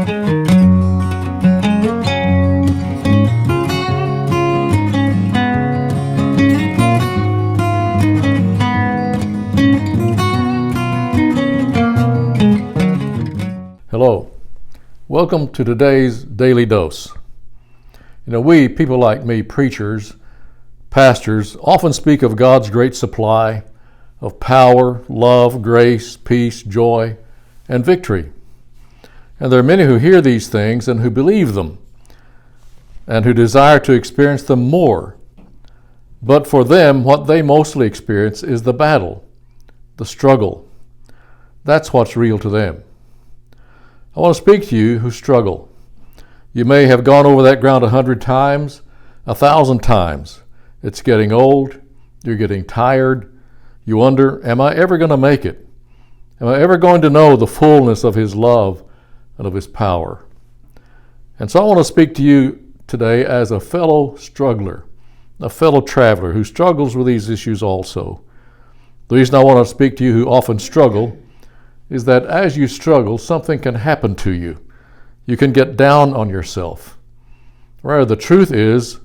Hello, welcome to today's Daily Dose. We, people like me, preachers, pastors, often speak of God's great supply of power, love, grace, peace, joy, and victory. And there are many who hear these things and who believe them and who desire to experience them more. But for them, what they mostly experience is the battle, the struggle. That's what's real to them. I want to speak to you who struggle. You may have gone over that ground 100 times, 1,000 times. It's getting old. You're getting tired. You wonder, am I ever going to make it? Am I ever going to know the fullness of His love and of His power? And so I want to speak to you today as a fellow struggler, a fellow traveler who struggles with these issues also. The reason I want to speak to you who often struggle is that as you struggle, something can happen to you. You can get down on yourself. Rather, the truth is,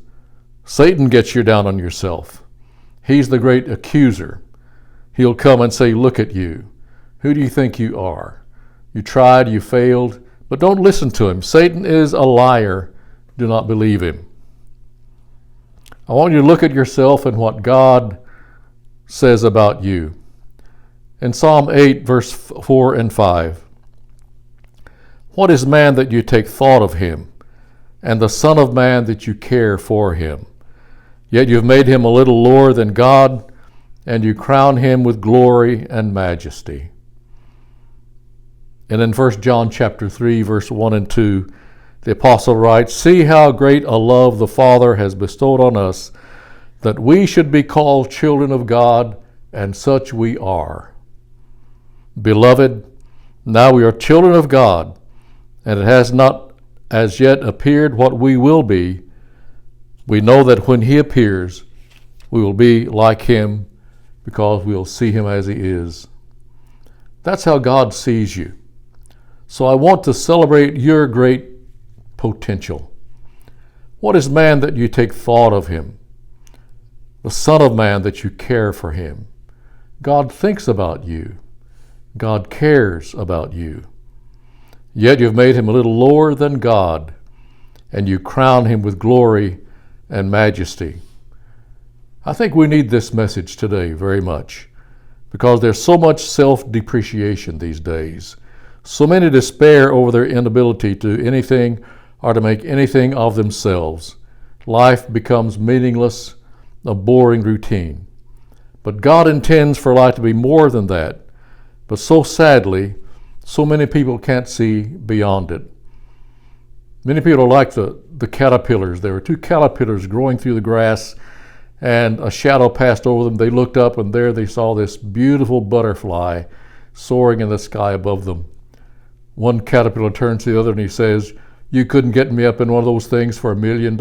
Satan gets you down on yourself. He's the great accuser. He'll come and say, look at you. Who do you think you are? You tried, you failed, but don't listen to him. Satan is a liar. Do not believe him. I want you to look at yourself and what God says about you. In Psalm 8, verse 4 and 5, what is man that you take thought of him, and the Son of Man that you care for him? Yet you've made him a little lower than God, and you crown him with glory and majesty. And in 1 John chapter 3, verse 1 and 2, the apostle writes, see how great a love the Father has bestowed on us, that we should be called children of God, and such we are. Beloved, now we are children of God, and it has not as yet appeared what we will be. We know that when He appears, we will be like Him, because we will see Him as He is. That's how God sees you. So I want to celebrate your great potential. What is man that you take thought of him? The Son of Man that you care for him. God thinks about you. God cares about you. Yet you've made him a little lower than God, and you crown him with glory and majesty. I think we need this message today very much, because there's so much self-depreciation these days. So many despair over their inability to do anything or to make anything of themselves. Life becomes meaningless, a boring routine. But God intends for life to be more than that. But so sadly, so many people can't see beyond it. Many people are like the caterpillars. There were two caterpillars growing through the grass, and a shadow passed over them. They looked up, and there they saw this beautiful butterfly soaring in the sky above them. One caterpillar turns to the other and he says, you couldn't get me up in one of those things for $1 million.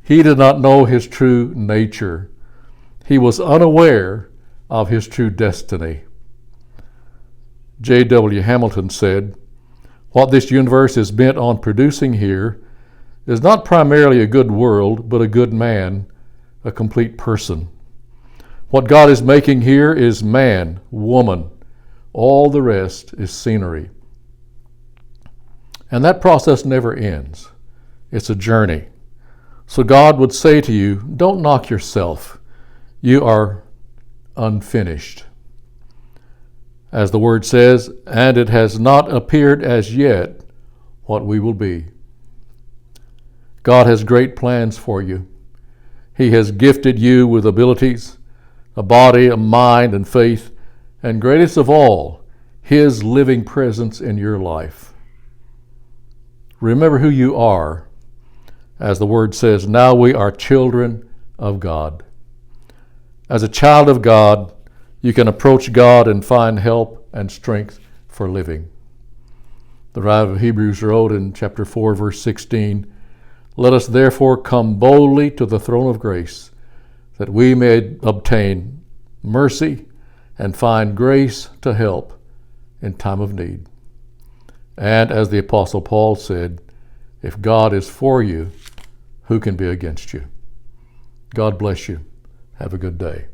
He did not know his true nature. He was unaware of his true destiny. J.W. Hamilton said, what this universe is bent on producing here is not primarily a good world, but a good man, a complete person. What God is making here is man, woman. All the rest is scenery. And that process never ends. It's a journey. So God would say to you, don't knock yourself. You are unfinished. As the word says, and it has not appeared as yet what we will be. God has great plans for you. He has gifted you with abilities, a body, a mind, and faith, and greatest of all, His living presence in your life. Remember who you are. As the word says, now we are children of God. As a child of God, you can approach God and find help and strength for living. The writer of Hebrews wrote in chapter 4, verse 16, let us therefore come boldly to the throne of grace, that we may obtain mercy and find grace to help in time of need. And as the Apostle Paul said, if God is for you, who can be against you? God bless you. Have a good day.